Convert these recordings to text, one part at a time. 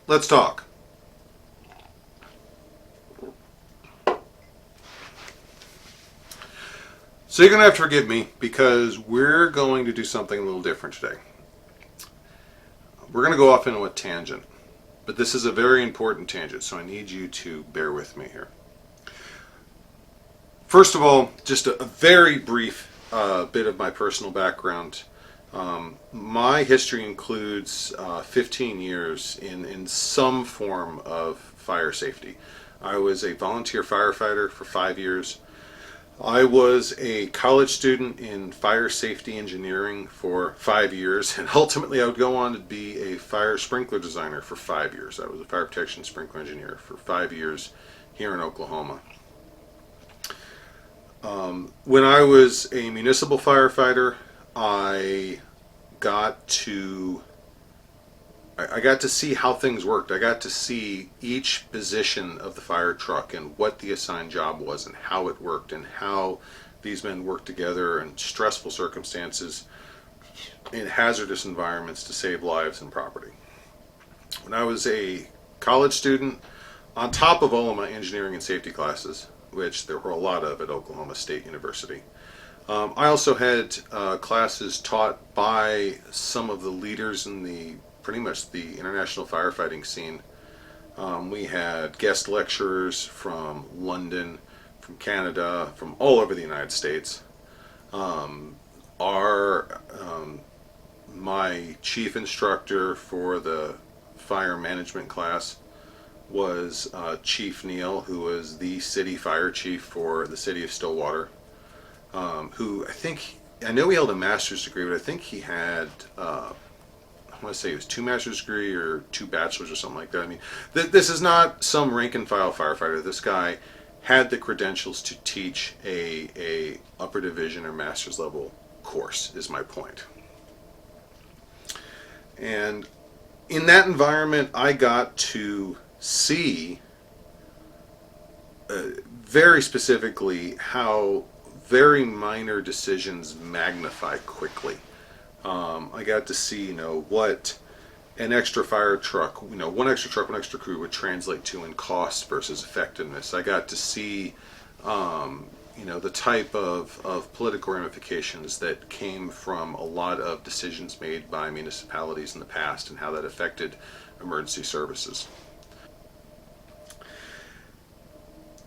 Let's talk. So you're going to have to forgive me because we're going to do something a little different today. We're going to go off into a tangent, but this is a very important tangent, so I need you to bear with me here. First of all, just a very brief bit of my personal background. My history includes 15 years in some form of fire safety. I was a volunteer firefighter for 5 years. I was a college student in fire safety engineering for 5 years, and ultimately I would go on to be a fire sprinkler designer for 5 years. I was a fire protection sprinkler engineer for 5 years here in Oklahoma. When I was a municipal firefighter, I got to see how things worked. I got to see each position of the fire truck and what the assigned job was and how it worked and how these men worked together in stressful circumstances in hazardous environments to save lives and property. When I was a college student, on top of all of my engineering and safety classes, which there were a lot of at Oklahoma State University, I also had classes taught by some of the leaders in pretty much the international firefighting scene. We had guest lecturers from London, from Canada, from all over the United States. My chief instructor for the fire management class was Chief Neal, who was the city fire chief for the city of Stillwater. Who I know he held a master's degree, but I think he had, I want to say it was 2 master's degree or 2 bachelors or something like that. I mean, this is not some rank and file firefighter. This guy had the credentials to teach a upper division or master's level course, is my point. And in that environment, I got to see very specifically how very minor decisions magnify quickly. I got to see, what an extra fire truck, one extra truck, one extra crew would translate to in cost versus effectiveness. I got to see, the type of political ramifications that came from a lot of decisions made by municipalities in the past and how that affected emergency services.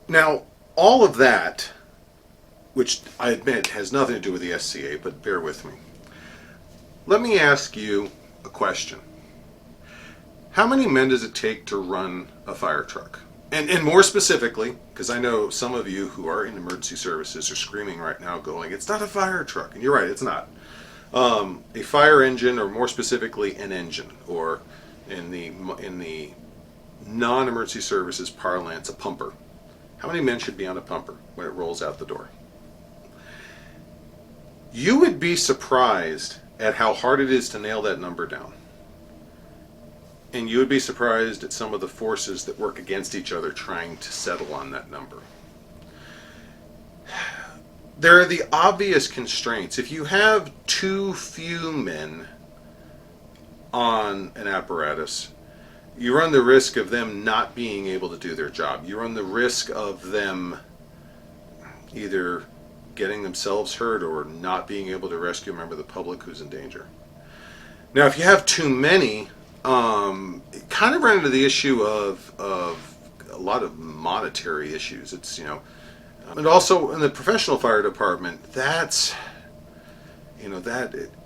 Now, all of that, which I admit has nothing to do with the SCA, but bear with me. Let me ask you a question. How many men does it take to run a fire truck? And more specifically, because I know some of you who are in emergency services are screaming right now going, it's not a fire truck. And you're right, it's not. A fire engine, or more specifically an engine, or in the non-emergency services parlance, a pumper. How many men should be on a pumper when it rolls out the door? You would be surprised at how hard it is to nail that number down. And you would be surprised at some of the forces that work against each other trying to settle on that number. There are the obvious constraints. If you have too few men on an apparatus, you run the risk of them not being able to do their job. You run the risk of them either getting themselves hurt or not being able to rescue a member of the public who's in danger. Now, if you have too many, it kind of run into the issue of a lot of monetary issues. It's, and also in the professional fire department, that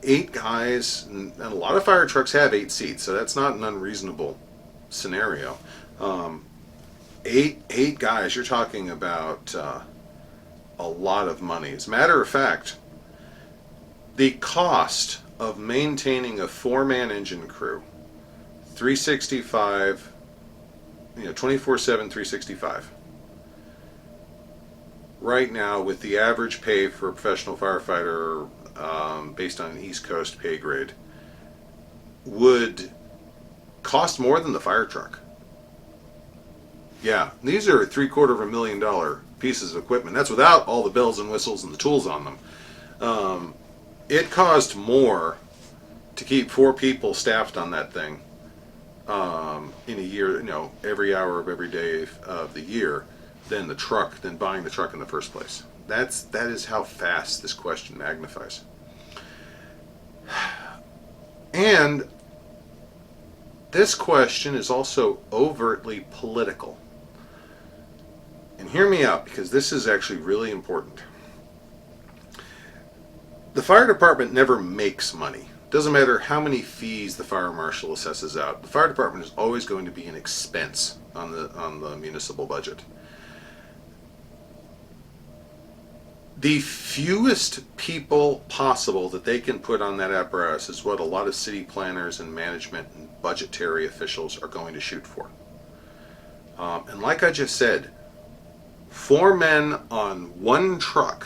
8 guys, and a lot of fire trucks have 8 seats, so that's not an unreasonable scenario. 8 guys, you're talking about a lot of money. As a matter of fact, the cost of maintaining a 4-man engine crew, 365, 24/7, 365. Right now, with the average pay for a professional firefighter, based on an East Coast pay grade, would cost more than the fire truck. Yeah, these are $750,000 pieces of equipment. That's without all the bells and whistles and the tools on them. It cost more to keep 4 people staffed on that thing in a year, every hour of every day of the year than buying the truck in the first place. That is how fast this question magnifies. And this question is also overtly political. And hear me out, because this is actually really important. The fire department never makes money. Doesn't matter how many fees the fire marshal assesses out. The fire department is always going to be an expense on the municipal budget. The fewest people possible that they can put on that apparatus is what a lot of city planners and management and budgetary officials are going to shoot for. And like I just said, 4 men on one truck,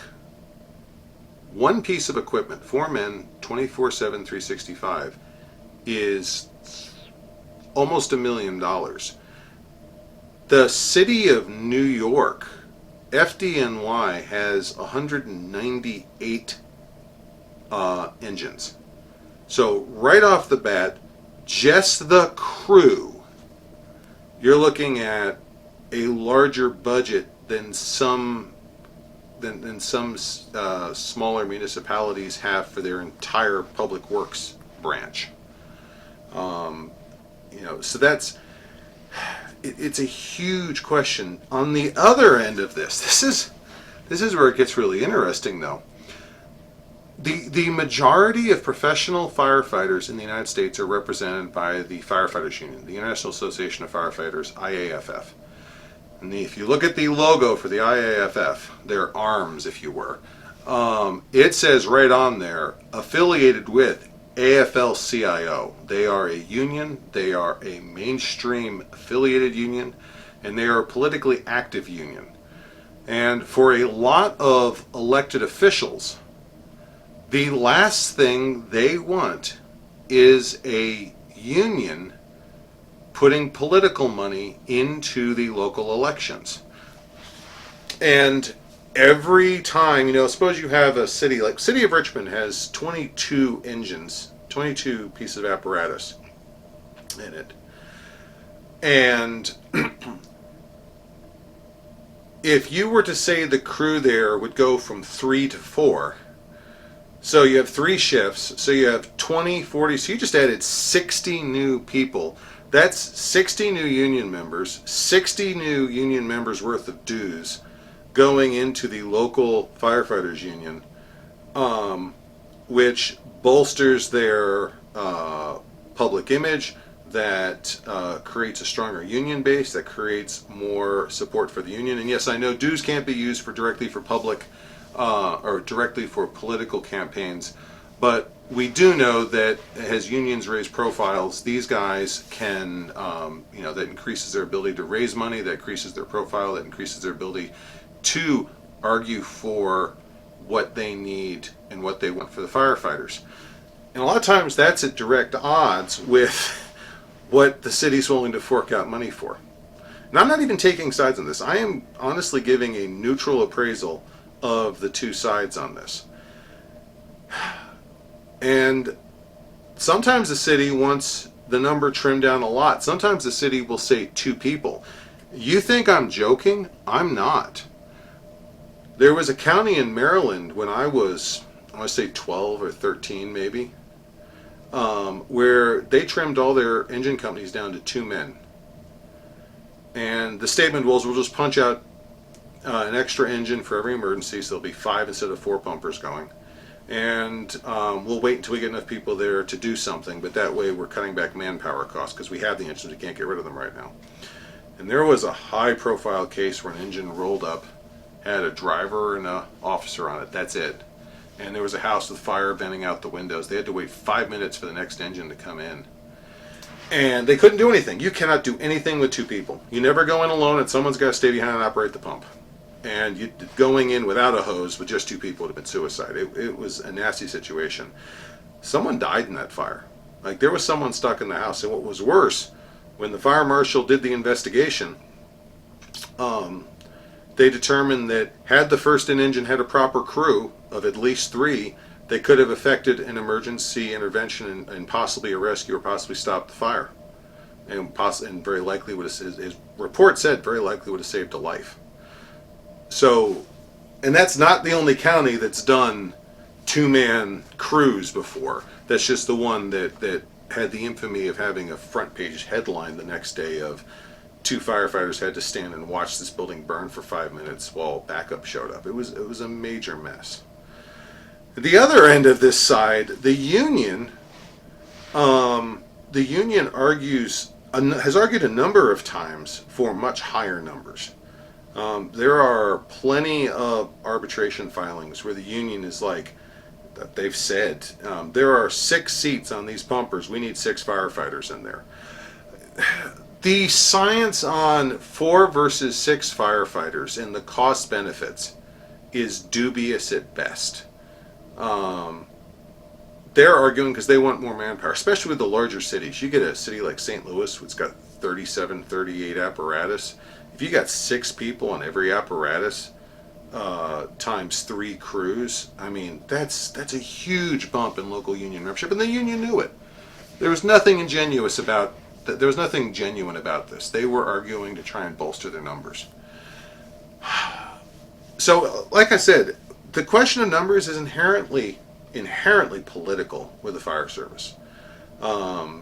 one piece of equipment, 4 men, 24/7, 365, is almost $1 million. The city of New York, FDNY, has 198 engines. So right off the bat, just the crew, you're looking at a larger budget than some smaller municipalities have for their entire public works branch. So it's a huge question. On the other end of this is where it gets really interesting, though. The majority of professional firefighters in the United States are represented by the Firefighters Union, the International Association of Firefighters, IAFF. And if you look at the logo for the IAFF, their arms, if you were, it says right on there, affiliated with AFL-CIO. They are a union, they are a mainstream affiliated union, and they are a politically active union. And for a lot of elected officials, the last thing they want is a union putting political money into the local elections. And every time, suppose you have a city, like City of Richmond has 22 engines, 22 pieces of apparatus in it. And if you were to say the crew there would go from 3 to 4, so you have 3 shifts, so you have 20, 40, so you just added 60 new people. That's 60 new union members, 60 new union members worth of dues going into the local firefighters union, which bolsters their public image, that creates a stronger union base, that creates more support for the union. And yes, I know dues can't be used directly for public or directly for political campaigns, but we do know that as unions raise profiles, these guys can, that increases their ability to raise money, that increases their profile, that increases their ability to argue for what they need and what they want for the firefighters. And a lot of times that's at direct odds with what the city's willing to fork out money for. And I'm not even taking sides on this. I am honestly giving a neutral appraisal of the two sides on this. And sometimes the city wants the number trimmed down a lot. Sometimes the city will say 2 people. You think I'm joking? I'm not. There was a county in Maryland when I want to say 12 or 13 maybe, where they trimmed all their engine companies down to 2 men. And the statement was, we'll just punch out an extra engine for every emergency, so there'll be 5 instead of 4 pumpers going. And we'll wait until we get enough people there to do something, but that way we're cutting back manpower costs because we have the engines, we can't get rid of them right now. And there was a high profile case where an engine rolled up, had a driver and an officer on it, that's it. And there was a house with fire venting out the windows. They had to wait 5 minutes for the next engine to come in. And they couldn't do anything. You cannot do anything with 2 people. You never go in alone, and someone's got to stay behind and operate the pump. And going in without a hose with just 2 people would have been suicide. It was a nasty situation. Someone died in that fire. Like, there was someone stuck in the house. And what was worse, when the fire marshal did the investigation, they determined that had the first engine had a proper crew of at least 3, they could have effected an emergency intervention and possibly a rescue or possibly stopped the fire. and very likely would have, his report said, very likely would have saved a life. So, and that's not the only county that's done two-man crews before. That's just the one that had the infamy of having a front page headline the next day of two firefighters had to stand and watch this building burn for 5 minutes while backup showed up. It was a major mess. At the other end of this side, the union has argued a number of times for much higher numbers. There are plenty of arbitration filings where the union is like, that they've said, there are 6 seats on these pumpers, we need 6 firefighters in there. The science on 4 versus 6 firefighters and the cost benefits is dubious at best. They're arguing because they want more manpower, especially with the larger cities. You get a city like St. Louis, which has got 37, 38 apparatus. If you got 6 people on every apparatus, times 3 crews, I mean, that's a huge bump in local union membership, and the union knew it. There was nothing ingenuous about that. There was nothing genuine about this. They were arguing to try and bolster their numbers. So, like I said, the question of numbers is inherently political with the fire service.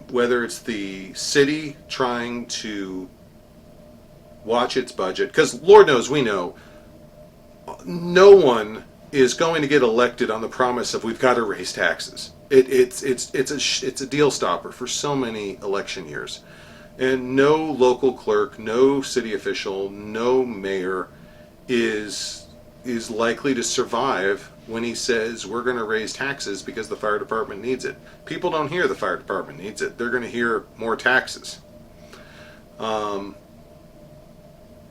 Whether it's the city trying to watch its budget, because Lord knows we know no one is going to get elected on the promise of we've got to raise taxes. It's a deal stopper for so many election years, and no local clerk, no city official, no mayor is likely to survive when he says we're going to raise taxes because the fire department needs it. People don't hear the fire department needs it. They're going to hear more taxes.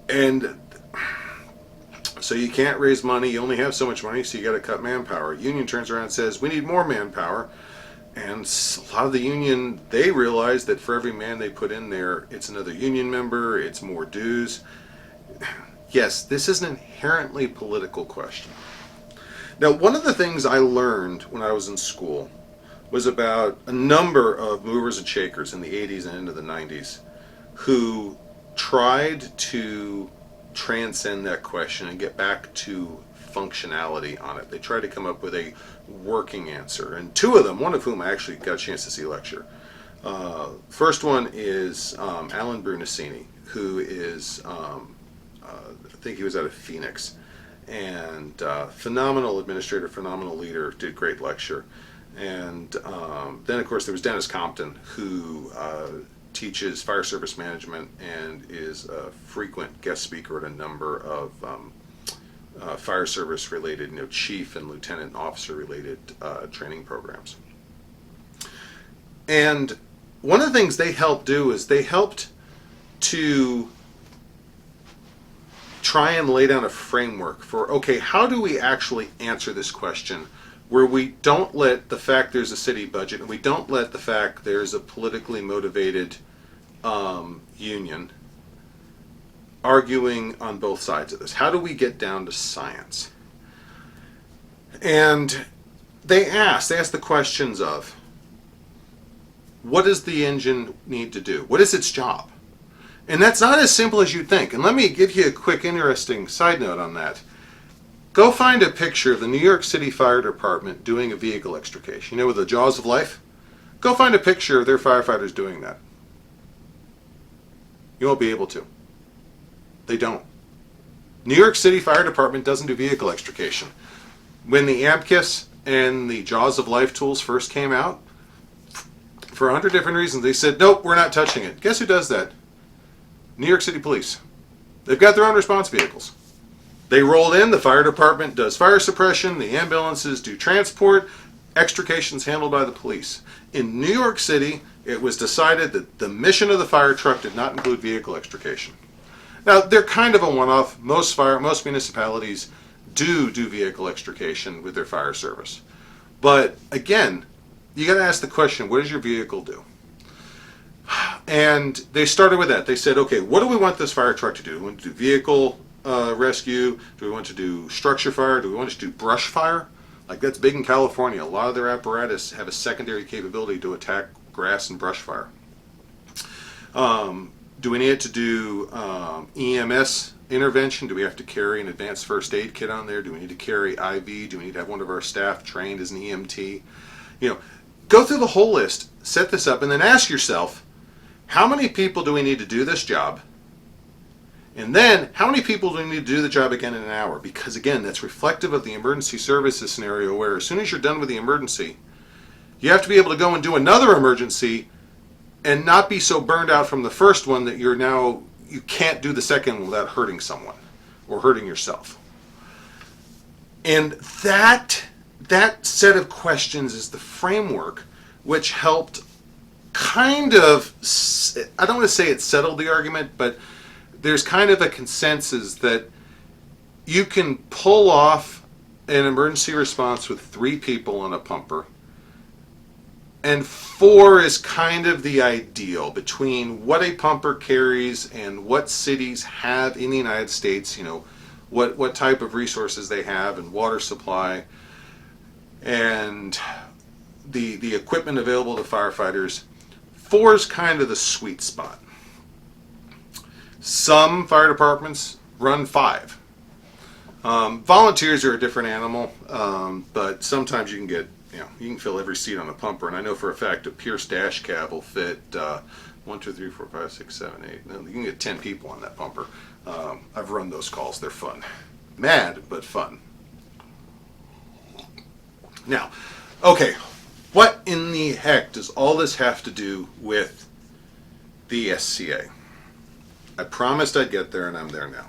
And so you can't raise money. You only have so much money, so you got to cut manpower. Union turns around and says, we need more manpower. And a lot of the union, they realize that for every man they put in there, it's another union member, it's more dues. Yes, this is an inherently political question. Now, one of the things I learned when I was in school was about a number of movers and shakers in the 80s and into the 90s who tried to transcend that question and get back to functionality on it. They tried to come up with a working answer. And 2 of them, one of whom I actually got a chance to see lecture. First one is Alan Brunacini, who is, I think he was out of Phoenix. And phenomenal administrator, phenomenal leader, did great lecture. And then, of course, there was Dennis Compton, who teaches fire service management and is a frequent guest speaker at a number of fire service related, chief and lieutenant officer related training programs. And one of the things they helped do is they helped to try and lay down a framework for, okay, how do we actually answer this question where we don't let the fact there's a city budget and we don't let the fact there's a politically motivated union arguing on both sides of this? How do we get down to science? And they asked the questions of, what does the engine need to do? What is its job? And that's not as simple as you'd think. And let me give you a quick interesting side note on that. Go find a picture of the New York City Fire Department doing a vehicle extrication. With the jaws of life? Go find a picture of their firefighters doing that. You won't be able to. They don't. New York City Fire Department doesn't do vehicle extrication. When the Abacus and the jaws of life tools first came out, for 100 different reasons, they said, nope, we're not touching it. Guess who does that? New York City Police. They've got their own response vehicles. They roll in, the fire department does fire suppression, the ambulances do transport, extrications handled by the police. In New York City, it was decided that the mission of the fire truck did not include vehicle extrication. Now, they're kind of a one-off. Most municipalities do vehicle extrication with their fire service. But again, you got to ask the question, what does your vehicle do? And they started with that. They said, okay, what do we want this fire truck to do? Do we want to do vehicle rescue? Do we want to do structure fire? Do we want to do brush fire? Like, that's big in California. A lot of their apparatus have a secondary capability to attack grass and brush fire. Do we need to do EMS intervention? Do we have to carry an advanced first aid kit on there? Do we need to carry IV? Do we need to have one of our staff trained as an EMT? You know, go through the whole list, set this up, and then ask yourself, how many people do we need to do this job? And then, how many people do we need to do the job again in an hour? Because again, that's reflective of the emergency services scenario where as soon as you're done with the emergency, you have to be able to go and do another emergency and not be so burned out from the first one that you can't do the second one without hurting someone or hurting yourself. And that set of questions is the framework which helped kind of, I don't want to say it settled the argument, but there's kind of a consensus that you can pull off an emergency response with 3 people on a pumper, and 4 is kind of the ideal between what a pumper carries and what cities have in the United States, you know, what type of resources they have and water supply and the equipment available to firefighters. 4 is kind of the sweet spot. Some fire departments run 5. Volunteers are a different animal, but sometimes you can fill every seat on a pumper. And I know for a fact a Pierce dash cab will fit 1, 2, 3, 4, 5, 6, 7, 8. You can get 10 people on that pumper. I've run those calls. They're fun. Mad, but fun. Now, okay, what in the heck does all this have to do with the SCA? I promised I'd get there, and I'm there now.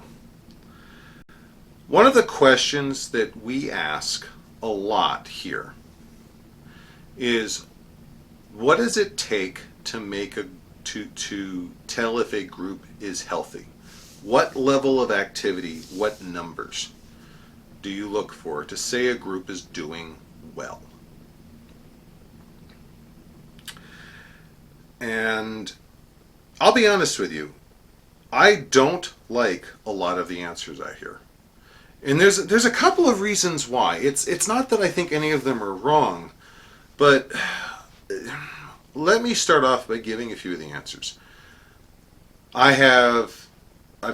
One of the questions that we ask a lot here is, what does it take to to tell if a group is healthy? What level of activity, what numbers do you look for to say a group is doing well? And I'll be honest with you, I don't like a lot of the answers I hear. And there's a couple of reasons why. It's not that I think any of them are wrong, but let me start off by giving a few of the answers. I've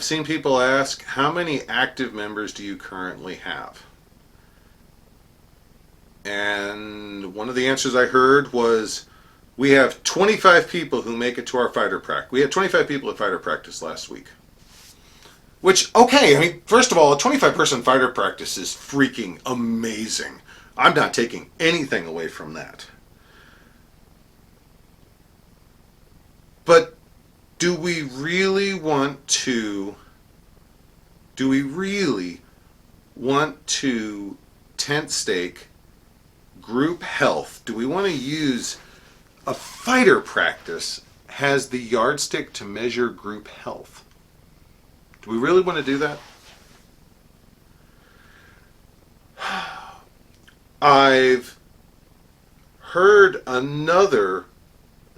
seen people ask, how many active members do you currently have? And one of the answers I heard was, we have 25 people who make it to our fighter practice. We had 25 people at fighter practice last week. Which, okay, I mean, first of all, a 25-person fighter practice is freaking amazing. I'm not taking anything away from that. But do we really want to tent stake group health? Do we want to use a fighter practice has the yardstick to measure group health? Do we really want to do that? I've heard another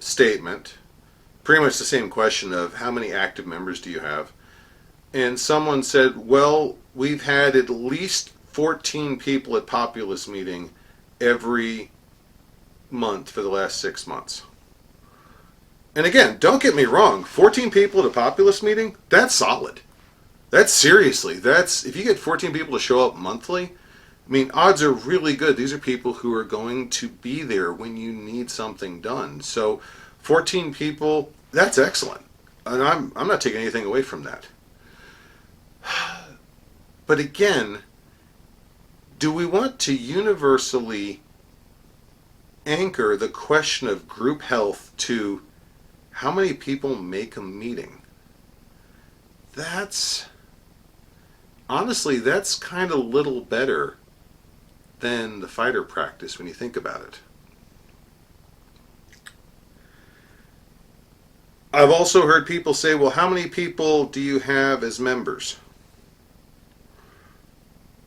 statement, pretty much the same question of how many active members do you have? And someone said, well, we've had at least 14 people at Populous meeting every month for the last 6 months. And again, don't get me wrong, 14 people at a Populous meeting, that's solid. That's if you get 14 people to show up monthly, I mean, odds are really good. These are people who are going to be there when you need something done. So 14 people, that's excellent. And I'm not taking anything away from that. But again, do we want to universally anchor the question of group health to how many people make a meeting? Honestly, that's kind of little better than the fighter practice when you think about it. I've also heard people say, well, how many people do you have as members?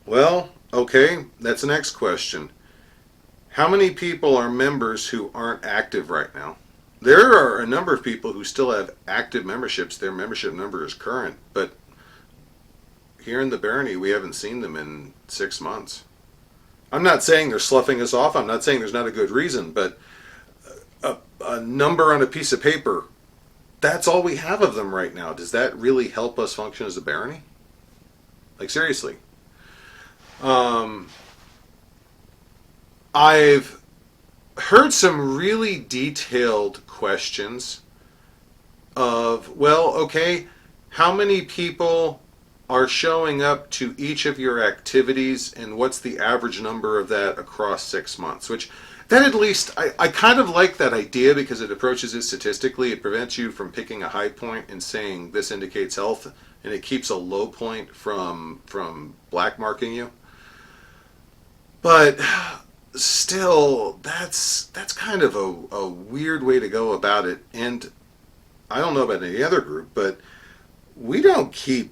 Well, okay, that's the next question. How many people are members who aren't active right now? There are a number of people who still have active memberships. Their membership number is current, but here in the Barony, we haven't seen them in 6 months. I'm not saying they're sloughing us off. I'm not saying there's not a good reason, but a number on a piece of paper that's all we have of them right now. Does that really help us function as a barony? Like, seriously. I've heard some really detailed questions of, well, okay, how many people are showing up to each of your activities, and what's the average number of that across 6 months? Which, that at least, I kind of like that idea because it approaches it statistically. It prevents you from picking a high point and saying this indicates health, and it keeps a low point from black marking you. But still, that's kind of a weird way to go about it. And I don't know about any other group, but we don't keep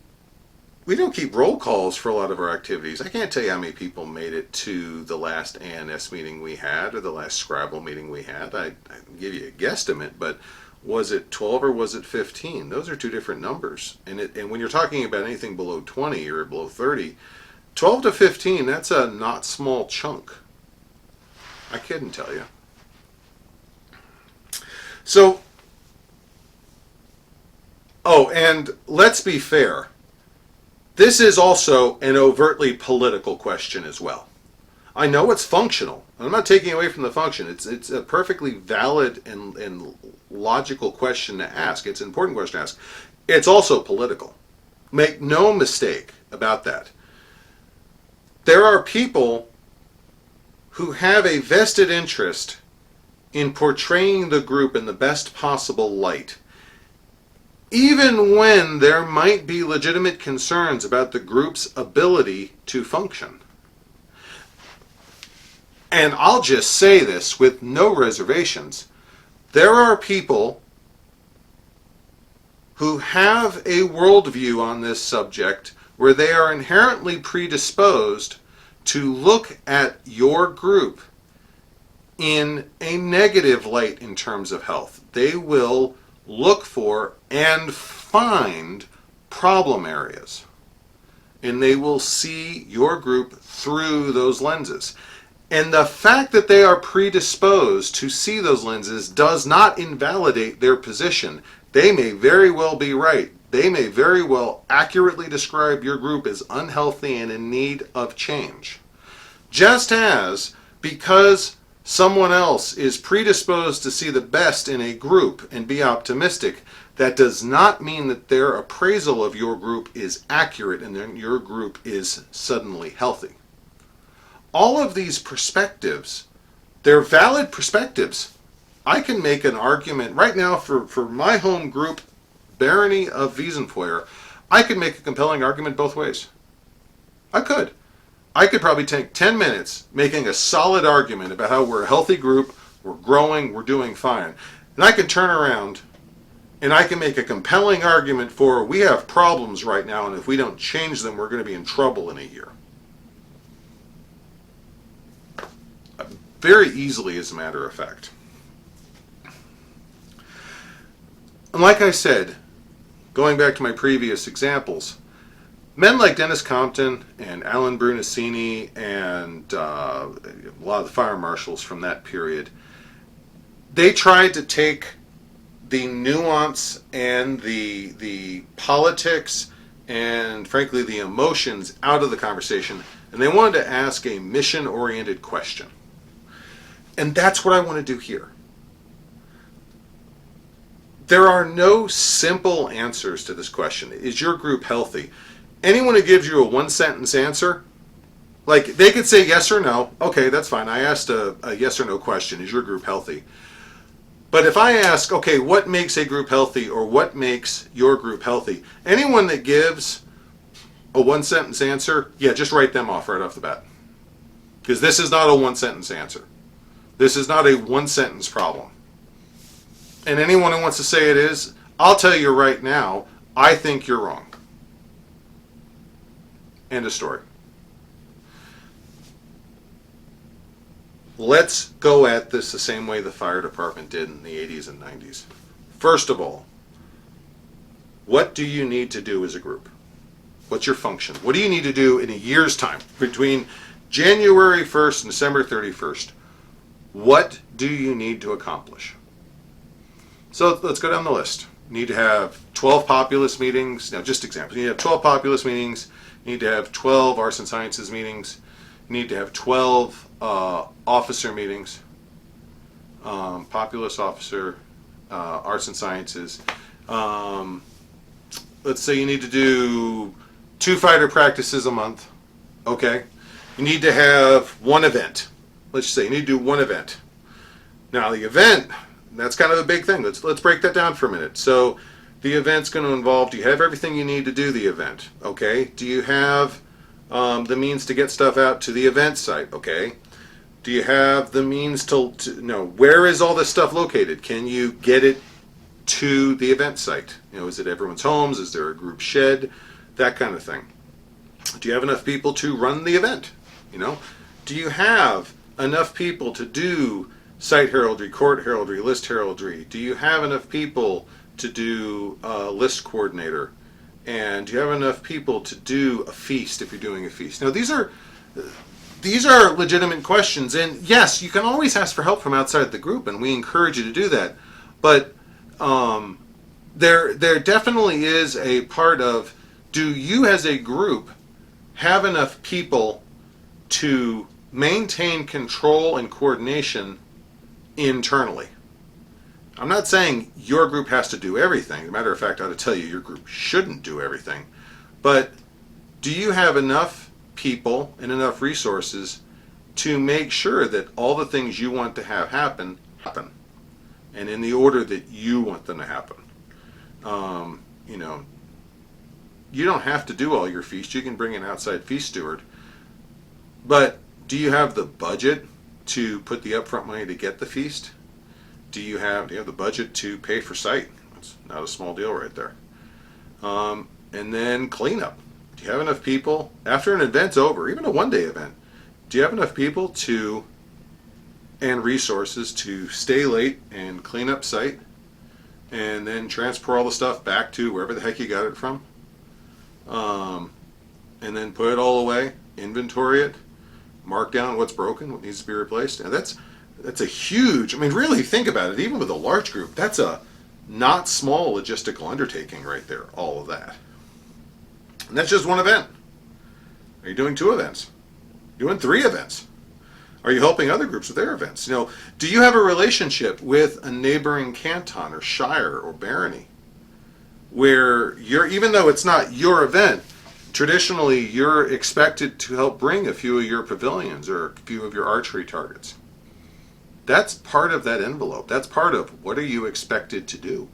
roll calls for a lot of our activities. I can't tell you how many people made it to the last ANS meeting we had or the last Scrabble meeting we had. I can give you a guesstimate, but was it 12 or was it 15? Those are two different numbers. And when you're talking about anything below 20 or below 30, 12 to 15, that's a not small chunk. I couldn't tell you. So, oh, and let's be fair. This is also an overtly political question as well. I know it's functional. I'm not taking away from the function. It's a perfectly valid and logical question to ask. It's an important question to ask. It's also political. Make no mistake about that. There are people who have a vested interest in portraying the group in the best possible light, even when there might be legitimate concerns about the group's ability to function. And I'll just say this with no reservations. There are people who have a worldview on this subject where they are inherently predisposed to look at your group in a negative light in terms of health. They will look for and find problem areas, and they will see your group through those lenses. And the fact that they are predisposed to see those lenses does not invalidate their position. They may very well be right. They may very well accurately describe your group as unhealthy and in need of change. Just as, because someone else is predisposed to see the best in a group and be optimistic, that does not mean that their appraisal of your group is accurate and then your group is suddenly healthy. All of these perspectives, they're valid perspectives. I can make an argument right now for my home group, Barony of Wiesenfeuer. I could make a compelling argument both ways. I could. I could probably take 10 minutes making a solid argument about how we're a healthy group, we're growing, we're doing fine. And I can turn around and I can make a compelling argument for we have problems right now, and if we don't change them, we're going to be in trouble in a year. Very easily, as a matter of fact. And like I said, going back to my previous examples, men like Dennis Compton and Alan Brunacini and a lot of the fire marshals from that period, they tried to take the nuance and the politics and frankly the emotions out of the conversation, and they wanted to ask a mission-oriented question. And that's what I want to do here. There are no simple answers to this question. Is your group healthy? Anyone who gives you a one-sentence answer, like they could say yes or no. Okay, that's fine. I asked a yes or no question. Is your group healthy? But if I ask, okay, what makes a group healthy or what makes your group healthy? Anyone that gives a one-sentence answer, yeah, just write them off right off the bat. Because this is not a one-sentence answer. This is not a one-sentence problem. And anyone who wants to say it is, I'll tell you right now, I think you're wrong. End of story. Let's go at this the same way the fire department did in the 80s and 90s. First of all, what do you need to do as a group? What's your function? What do you need to do in a year's time between January 1st and December 31st? What do you need to accomplish? So let's go down the list. You need to have 12 populist meetings. Now, just examples. You need to have 12 populist meetings. You need to have 12 arts and sciences meetings. You need to have 12 officer meetings. Populist, officer, arts and sciences. Let's say you need to do 2 fighter practices a month. Okay. You need to have 1 event. Let's just say you need to do 1 event. Now, the event, that's kind of a big thing. Let's break that down for a minute. So the event's going to involve, do you have everything you need to do the event? Okay. Do you have the means to get stuff out to the event site? Okay. Do you have the means to where is all this stuff located? Can you get it to the event site? Is it everyone's homes? Is there a group shed? That kind of thing. Do you have enough people to run the event? Do you have enough people to do site heraldry, court heraldry, list heraldry? Do you have enough people to do list coordinator? And do you have enough people to do a feast if you're doing a feast? Now, these are legitimate questions, and yes, you can always ask for help from outside the group, and we encourage you to do that. But there definitely is a part of, do you as a group have enough people to maintain control and coordination internally? I'm not saying your group has to do everything. As a matter of fact, I ought to tell you your group shouldn't do everything. But do you have enough people and enough resources to make sure that all the things you want to have happen, and in the order that you want them to happen? You don't have to do all your feasts. You can bring an outside feast steward. But do you have the budget to put the upfront money to get the feast? Do you have the budget to pay for site? That's not a small deal right there. And then cleanup. Do you have enough people after an event's over, even a 1-day event? Do you have enough people and resources to stay late and clean up site, and then transfer all the stuff back to wherever the heck you got it from, and then put it all away, inventory it, mark down what's broken, what needs to be replaced? And that's a huge, really think about it, even with a large group, that's a not small logistical undertaking right there, all of that. And that's just 1 event. Are you doing 2 events? Doing 3 events? Are you helping other groups with their events? Do you have a relationship with a neighboring canton or shire or barony where even though it's not your event, traditionally you're expected to help bring a few of your pavilions or a few of your archery targets? That's part of that envelope. That's part of what are you expected to do.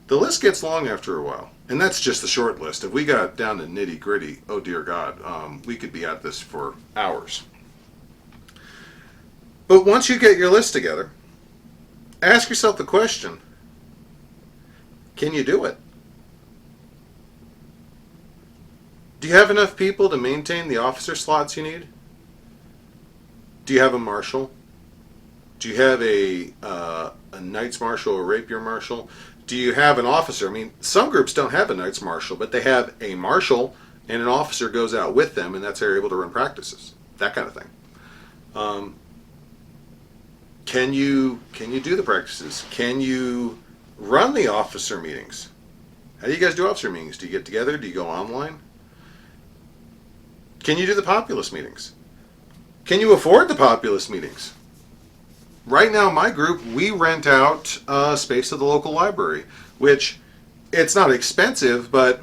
The list gets long after a while. And that's just the short list. If we got down to nitty gritty, oh dear God, we could be at this for hours. But once you get your list together, ask yourself the question, can you do it? Do you have enough people to maintain the officer slots you need? Do you have a marshal? Do you have a Knights Marshal or Rapier Marshal? Do you have an officer? Some groups don't have a Knights Marshal, but they have a marshal and an officer goes out with them, and that's how they're able to run practices. That kind of thing. Can you do the practices? Can you run the officer meetings? How do you guys do officer meetings? Do you get together? Do you go online? Can you do the populist meetings? Can you afford the populist meetings? Right now, my group, we rent out space at the local library, which it's not expensive, but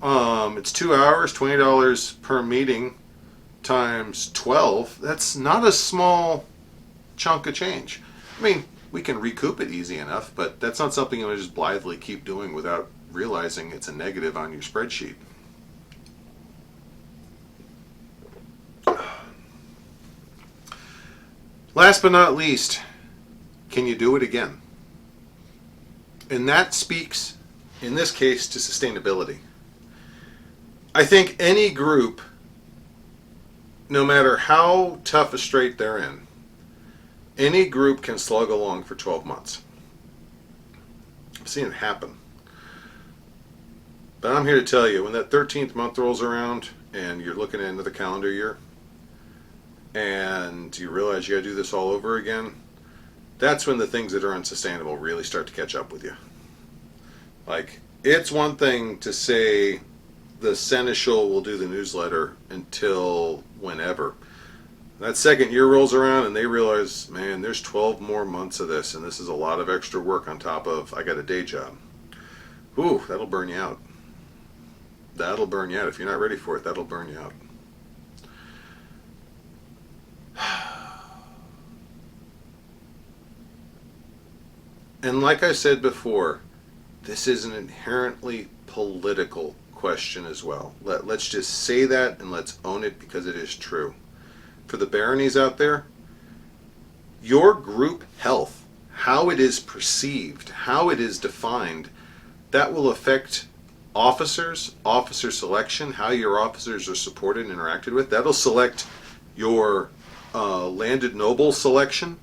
it's 2 hours, $20 per meeting times 12. That's not a small chunk of change. We can recoup it easy enough, but that's not something you want to just blithely keep doing without realizing it's a negative on your spreadsheet. Last but not least, can you do it again? And that speaks, in this case, to sustainability. I think any group, no matter how tough a strait they're in, any group can slug along for 12 months. I've seen it happen. But I'm here to tell you, when that 13th month rolls around and you're looking at another calendar year, and you realize you got to do this all over again, that's when the things that are unsustainable really start to catch up with you. Like, it's one thing to say the seneschal will do the newsletter until whenever. That second year rolls around and they realize, man, there's 12 more months of this, and this is a lot of extra work on top of I got a day job. Ooh, that'll burn you out. That'll burn you out. If you're not ready for it, that'll burn you out. And like I said before, this is an inherently political question as well. Let's just say that and let's own it because it is true. For the baronies out there, your group health, how it is perceived, how it is defined, that will affect officers, officer selection, how your officers are supported and interacted with. That'll select your landed noble selection.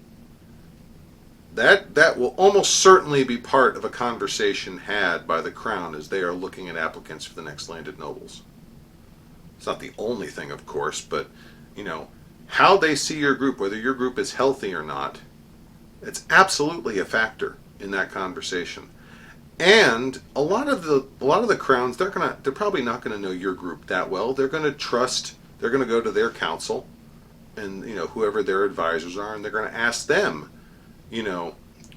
That will almost certainly be part of a conversation had by the crown as they are looking at applicants for the next landed nobles. It's not the only thing, of course, but how they see your group, whether your group is healthy or not, it's absolutely a factor in that conversation. And a lot of the crowns, they're probably not going to know your group that well. They're going to trust. They're going to go to their council, and whoever their advisors are, and they're going to ask them,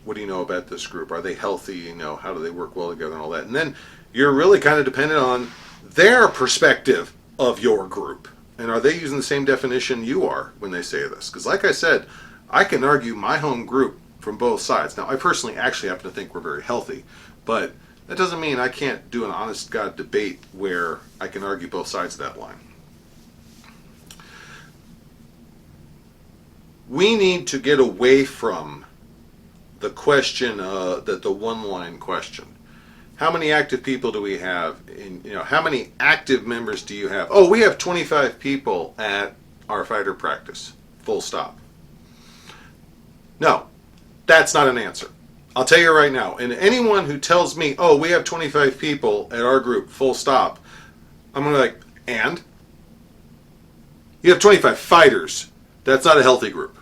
what do you know about this group? Are they healthy? How do they work well together and all that? And then you're really kind of dependent on their perspective of your group. And are they using the same definition you are when they say this? Because like I said, I can argue my home group from both sides. Now, I personally actually happen to think we're very healthy, but that doesn't mean I can't do an honest God debate where I can argue both sides of that line. We need to get away from the question, the one-line question. How many active people do we have? How many active members do you have? Oh, we have 25 people at our fighter practice. Full stop. No, that's not an answer. I'll tell you right now. And anyone who tells me, oh, we have 25 people at our group, full stop, I'm going to be like, and? You have 25 fighters. That's not a healthy group.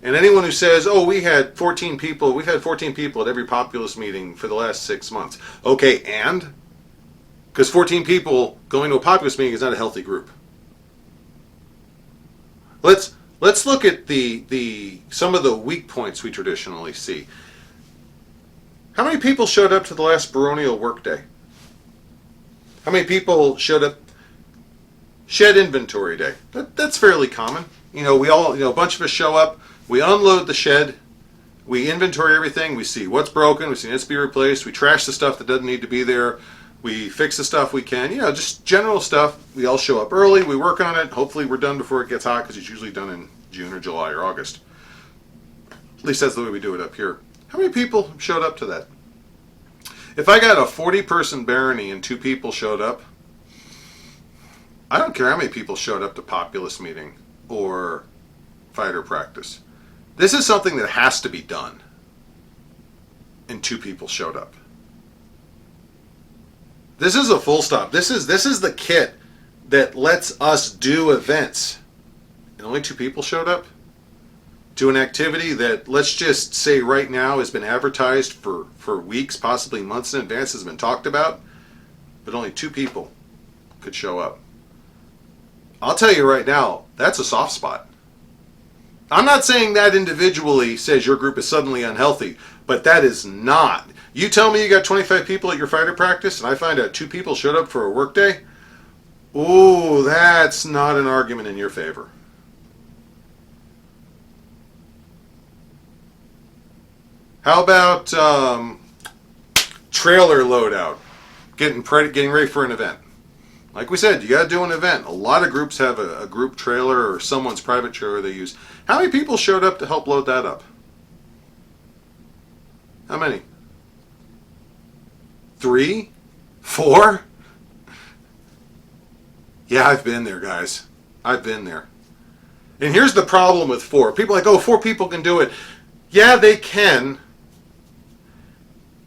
And anyone who says, oh, we've had 14 people at every populace meeting for the last 6 months. Okay, and? Because 14 people going to a populace meeting is not a healthy group. Let's look at some of the weak points we traditionally see. How many people showed up to the last baronial workday? How many people showed up shed inventory day? That's fairly common. We all, a bunch of us show up. We unload the shed, we inventory everything, we see what's broken, we see it needs to be replaced, we trash the stuff that doesn't need to be there, we fix the stuff we can, just general stuff. We all show up early, we work on it, hopefully we're done before it gets hot because it's usually done in June or July or August. At least that's the way we do it up here. How many people showed up to that? If I got a 40-person barony and 2 people showed up, I don't care how many people showed up to populace meeting or fighter practice. This is something that has to be done. And 2 people showed up. This is a full stop. This is the kit that lets us do events. And only 2 people showed up to an activity that, let's just say right now, has been advertised for weeks, possibly months in advance, has been talked about, but only 2 people could show up. I'll tell you right now, that's a soft spot. I'm not saying that individually says your group is suddenly unhealthy, but that is not. You tell me you got 25 people at your fighter practice and I find out 2 people showed up for a work day? Ooh, that's not an argument in your favor. How about trailer loadout? Getting ready for an event. Like we said, you got to do an event. A lot of groups have a group trailer or someone's private trailer they use. How many people showed up to help load that up? How many? 3? 4? Yeah, I've been there, guys. I've been there. And here's the problem with 4. People are like, oh, 4 people can do it. Yeah, they can.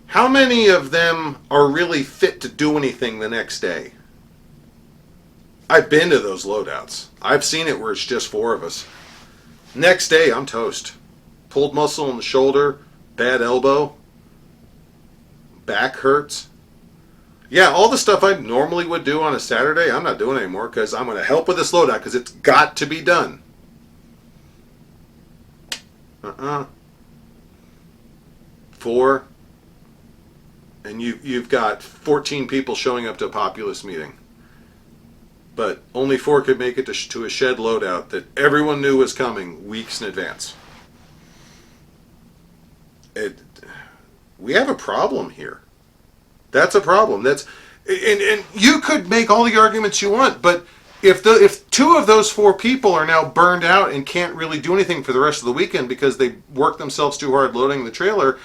How many of them are really fit to do anything the next day? I've been to those loadouts. I've seen it where it's just 4 of us. Next day, I'm toast. Pulled muscle in the shoulder, bad elbow, back hurts. Yeah, all the stuff I normally would do on a Saturday, I'm not doing anymore because I'm going to help with this loadout because it's got to be done. Uh-uh. 4, and you've got 14 people showing up to a populist meeting. But only 4 could make it to a shed loadout that everyone knew was coming weeks in advance. We have a problem here. That's a problem. And you could make all the arguments you want, but if 2 of those 4 people are now burned out and can't really do anything for the rest of the weekend because they worked themselves too hard loading the trailer,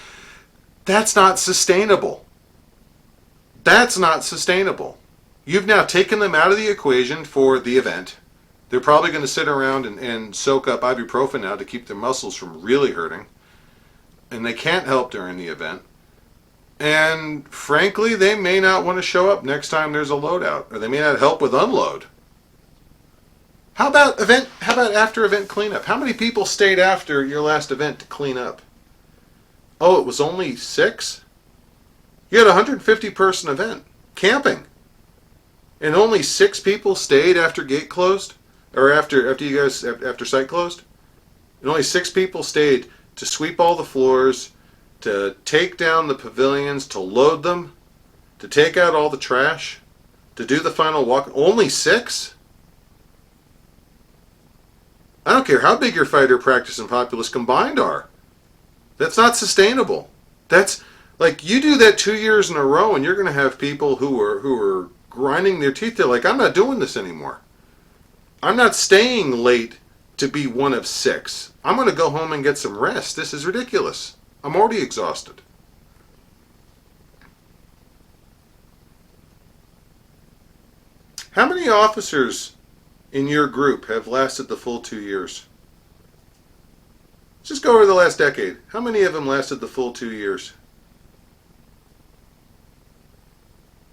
that's not sustainable. That's not sustainable. You've now taken them out of the equation for the event. They're probably going to sit around and soak up ibuprofen now to keep their muscles from really hurting. And they can't help during the event. And frankly, they may not want to show up next time there's a loadout, or they may not help with unload. How about after event cleanup? How many people stayed after your last event to clean up? Oh, it was only 6? You had a 150-person event, camping. And only 6 people stayed after gate closed? Or after site closed? And only 6 people stayed to sweep all the floors, to take down the pavilions, to load them, to take out all the trash, to do the final walk. Only 6? I don't care how big your fighter practice and populace combined are. That's not sustainable. That's like you do that 2 years in a row, and you're going to have people who are grinding their teeth. They're like, I'm not doing this anymore. I'm not staying late to be one of 6. I'm going to go home and get some rest. This is ridiculous. I'm already exhausted. How many officers in your group have lasted the full 2 years? Just go over the last decade. How many of them lasted the full 2 years?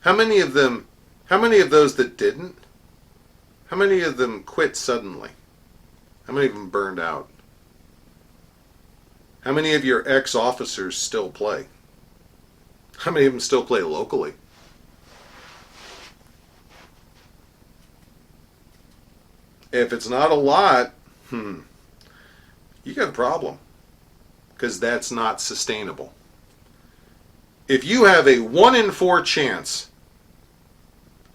How many of those that didn't? How many of them quit suddenly? How many of them burned out? How many of your ex-officers still play? How many of them still play locally? If it's not a lot, you got a problem, because that's not sustainable. If you have a 1 in 4 chance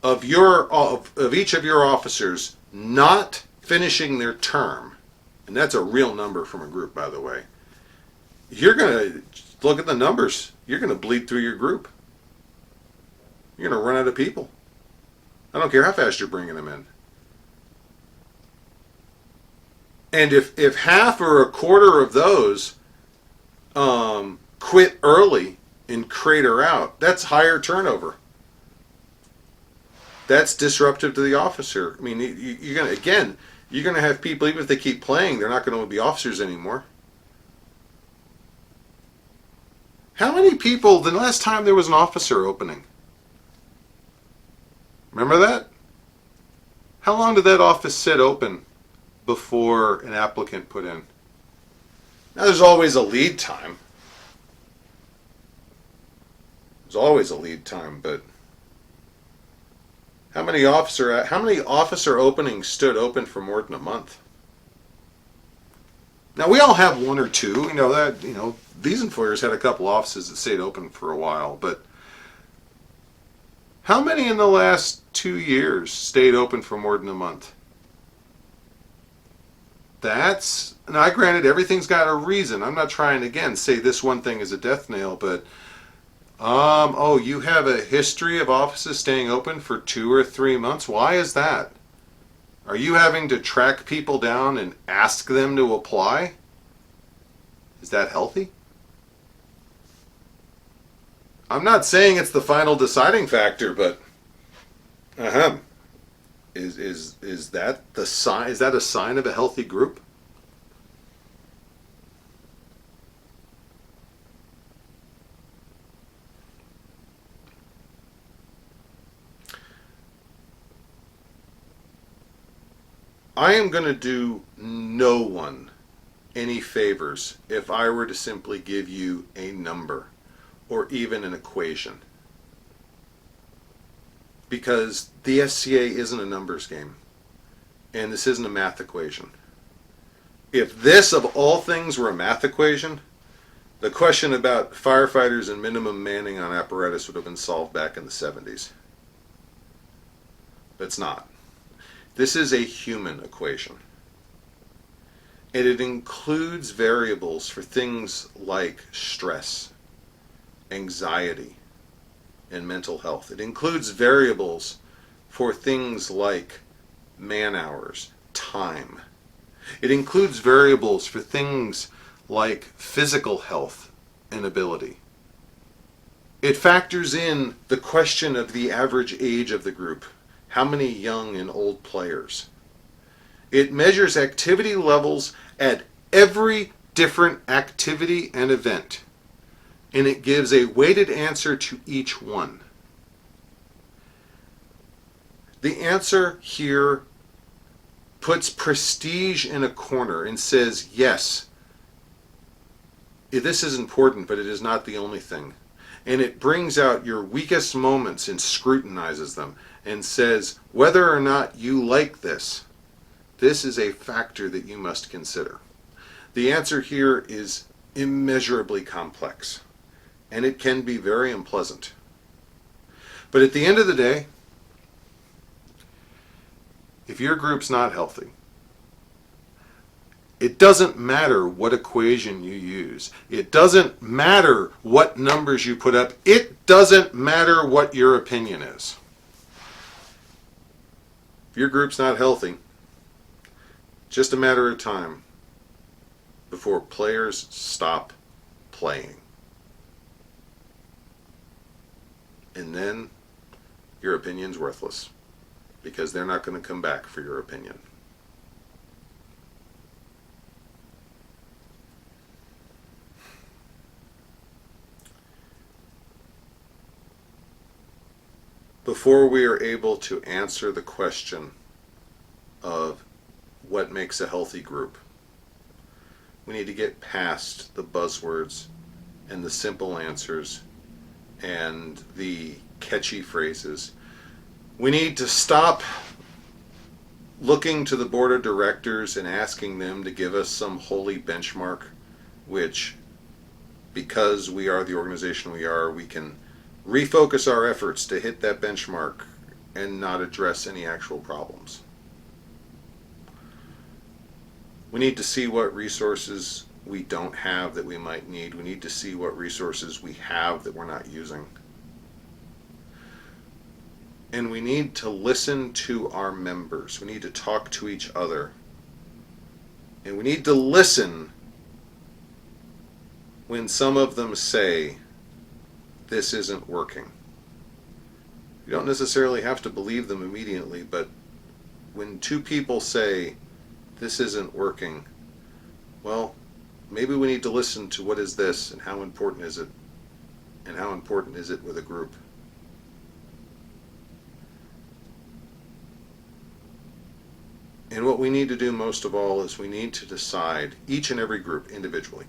of each of your officers not finishing their term, and that's a real number from a group, by the way, you're going to look at the numbers. You're going to bleed through your group. You're going to run out of people. I don't care how fast you're bringing them in. And if half or a quarter of those quit early and crater out, that's higher turnover. That's disruptive to the officer. I mean, you're going to have people, even if they keep playing, they're not going to be officers anymore. How many people, the last time there was an officer opening? Remember that? How long did that office sit open before an applicant put in? Now there's always a lead time. There's always a lead time, but how many officer openings stood open for more than a month? Now we all have 1 or 2. These employers had a couple offices that stayed open for a while, but how many in the last 2 years stayed open for more than a month? Now granted, everything's got a reason. I'm not trying to, again, say this one thing is a death nail, but you have a history of offices staying open for 2 or 3 months. Why is that? Are you having to track people down and ask them to apply? Is that healthy? I'm not saying it's the final deciding factor, but is that the sign? Is that a sign of a healthy group? I am going to do no one any favors if I were to simply give you a number or even an equation. Because the SCA isn't a numbers game, and this isn't a math equation. If this, of all things, were a math equation, the question about firefighters and minimum manning on apparatus would have been solved back in the 70s. But it's not. This is a human equation. And it includes variables for things like stress, anxiety, and mental health. It includes variables for things like man hours, time. It includes variables for things like physical health and ability. It factors in the question of the average age of the group. How many young and old players? It measures activity levels at every different activity and event, and it gives a weighted answer to each one. The answer here puts prestige in a corner and says, yes, this is important, but it is not the only thing. And it brings out your weakest moments and scrutinizes them and says, whether or not you like this, this is a factor that you must consider. The answer here is immeasurably complex, and it can be very unpleasant. But at the end of the day, if your group's not healthy, it doesn't matter what equation you use. It doesn't matter what numbers you put up. It doesn't matter what your opinion is. If your group's not healthy, just a matter of time before players stop playing. And then your opinion's worthless, because they're not going to come back for your opinion. Before we are able to answer the question of what makes a healthy group, we need to get past the buzzwords and the simple answers and the catchy phrases. We need to stop looking to the board of directors and asking them to give us some holy benchmark, which, because we are the organization we are, we can refocus our efforts to hit that benchmark and not address any actual problems. We need to see what resources we don't have that we might need. We need to see what resources we have that we're not using. And we need to listen to our members. We need to talk to each other. And we need to listen when some of them say, this isn't working. You don't necessarily have to believe them immediately, but when two people say, this isn't working, well, maybe we need to listen to what is this and how important is it, and how important is it with a group. And what we need to do most of all is we need to decide, each and every group individually,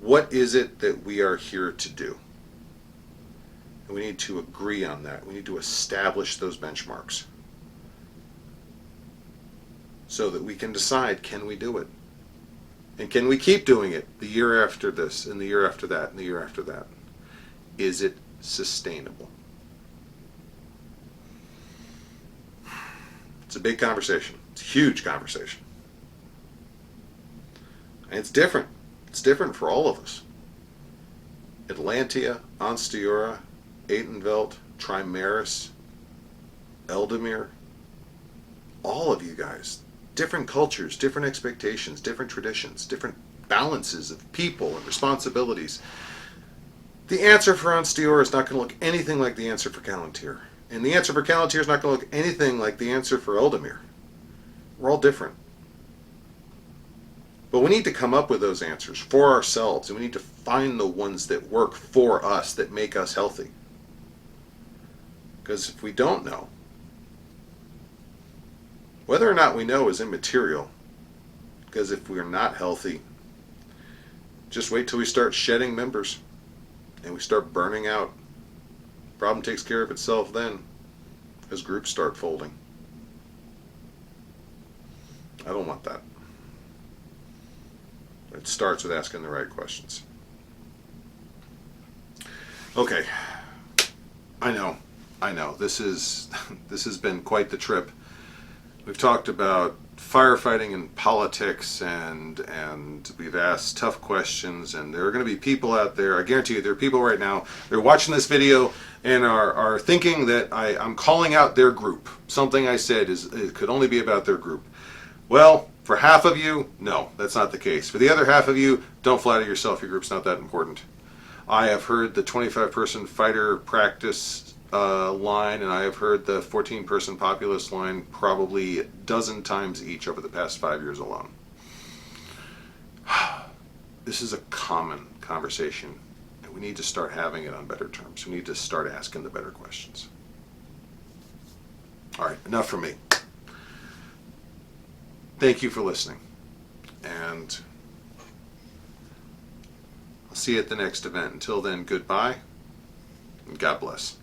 what is it that we are here to do? And we need to agree on that. We need to establish those benchmarks so that we can decide, can we do it? And can we keep doing it the year after this, and the year after that, and the year after that? Is it sustainable? It's a big conversation. It's a huge conversation. And it's different. It's different for all of us. Atlantia, Onsteora, Atenvelt, Trimaris, Eldemir, all of you guys, different cultures, different expectations, different traditions, different balances of people and responsibilities. The answer for Onsteora is not going to look anything like the answer for Callantyr. And the answer for Callantyr is not going to look anything like the answer for Eldemir. We're all different. But we need to come up with those answers for ourselves, and we need to find the ones that work for us, that make us healthy. Because if we don't know, whether or not we know is immaterial. Because if we're not healthy, just wait till we start shedding members and we start burning out. Problem takes care of itself then as groups start folding. I don't want that. It starts with asking the right questions. Okay. I know. This has been quite the trip. We've talked about firefighting and politics, and we've asked tough questions, and there are going to be people out there, I guarantee you there are people right now, they're watching this video and are thinking that I'm calling out their group. Something I said it could only be about their group. Well, for half of you, no, that's not the case. For the other half of you, don't flatter yourself, your group's not that important. I have heard the 25-person fighter practice line, and I have heard the 14-person populace line probably a dozen times each over the past 5 years alone. This is a common conversation, and we need to start having it on better terms. We need to start asking the better questions. All right, enough from me. Thank you for listening, and I'll see you at the next event. Until then, goodbye, and God bless.